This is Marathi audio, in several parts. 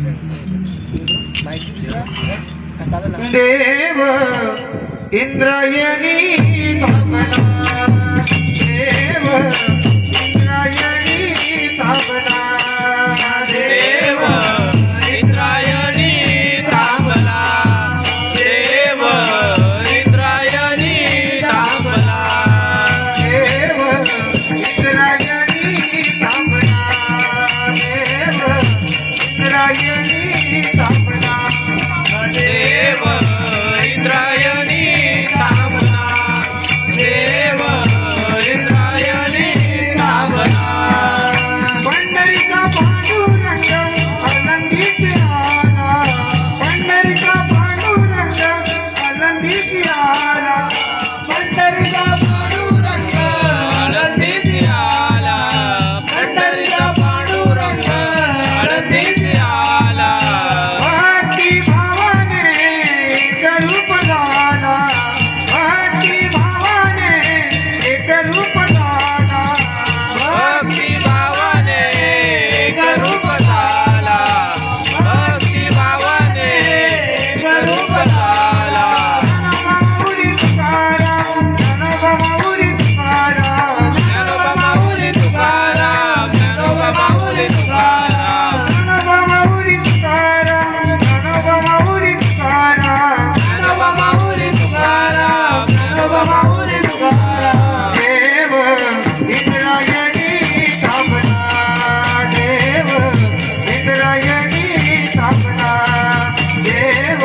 देव इंद्रायणी थांबला, देव इंद्रायणी थांबला, देव इंद्रायणी थांबला, देव इंद्रायणी थांबला, देव इंद्रायणी थांबला, देव इंद्रायणी थांबला, देव इंद्रायणी थांबला, देव इंद्रायणी थांबला. पंढरीचा पांडुरंग अलंकित आला, पंढरीचा पांडुरंग अलंकित आला, पंढरीचा पांडुरंग आळंदीस आला, पंढरीचा पांडुरंग आळंदीस आला. भक्ती भावाने एक रूप झाला, भक्ती भावाने एक रूप झाला, भक्ती भावाने एक रूप झाला, भक्ती भावाने एक रूप झाला. माऊली तुकाराम, ज्ञानोबा माऊली तुकाराम, ज्ञानोबा माऊली तुकाराम, ज्ञानोबा माऊली तुकाराम, ज्ञानोबा माऊली तुकाराम, ज्ञानोबा माऊली तुकाराम, ज्ञानोबा माऊली तुकाराम, ज्ञानोबा माऊली तुकाराम. देव इंद्रायणी थांबला, देव इंद्रायणी थांबला, देव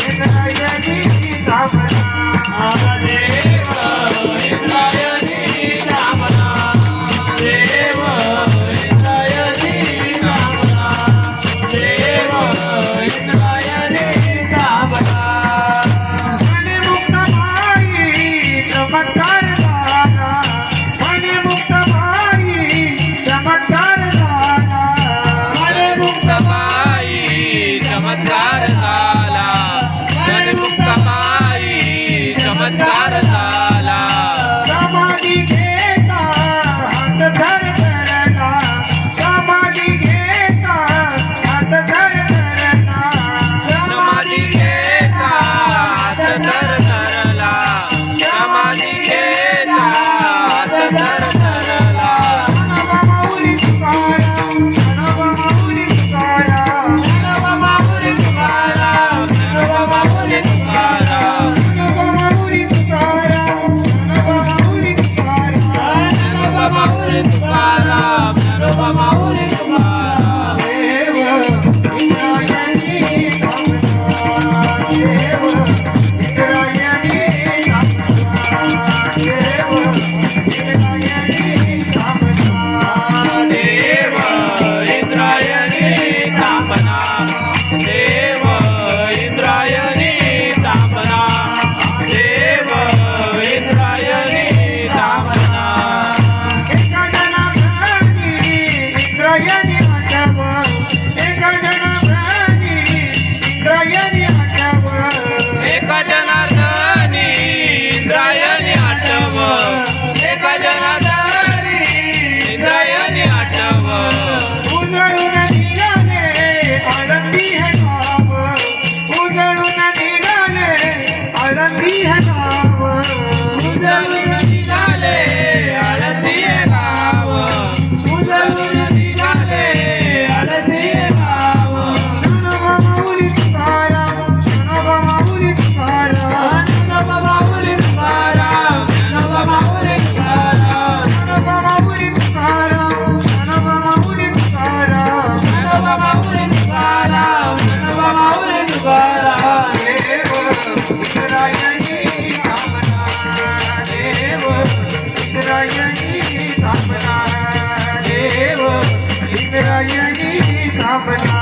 इंद्रायणी थांबला, देव इंद्रायणी थांबला, देव इंद्रायणी थांबला, देव इंद्रायणी थांबला. मणिमुक्ताबाई चमत्कार झाला, मणिमुक्ताबाई चमत्कार झाला, मनमुक्तबाई चमत्कार झाला, मनमुक्तबाई चमत्कार झाला. समाधी घेता हात धर धरला, समाधी घेता हात धर धरला, समाधी घेता हात धर धरला, समाधी घेता हात धर धरला. ज्ञानोबा माऊली तुकाराम, ज्ञानोबा माऊली तुकाराम, ज्ञानोबा माऊली तुकाराम, ज्ञानोबा माऊली तुकाराम, ज्ञानोबा माऊली तुकाराम, ज्ञानोबा माऊली तुकाराम, ज्ञानोबा माऊली तुकाराम, ज्ञानोबा माऊली तुकाराम. देव इंद्रायणी थांबला, देव इंद्रायणी थांबला, देव इंद्रायणी थांबला, देव इंद्रायणी थांबला, देव इंद्रायणी थांबला, देव इंद्रायणी थांबला. एका जनाभरानी इंद्रायणी आठव, एका जनाभरानी इंद्रायणी आठव, एका जनार्दनी इंद्रायणी आठव, एका जनार्दनी इंद्रायणी आठव. उजळून निघाले आळंदी हे गाव, उजळून निघाले आळंदी हे गाव, उजळून निघाले आळंदी हे गाव, उजळून निघाले आळंदी हे गाव. ज्ञानोबा माऊली तुकाराम, ज्ञानोबा माऊली तुकाराम, ज्ञानोबा माऊली तुकाराम, ज्ञानोबा माऊली तुकाराम, ज्ञानोबा माऊली तुकाराम, ज्ञानोबा माऊली तुकाराम, ज्ञानोबा माऊली तुकाराम, ज्ञानोबा माऊली तुकाराम. देव इंद्रायणी थांबला, देव इंद्रायणी थांबला, देव इंद्रायणी थांबला.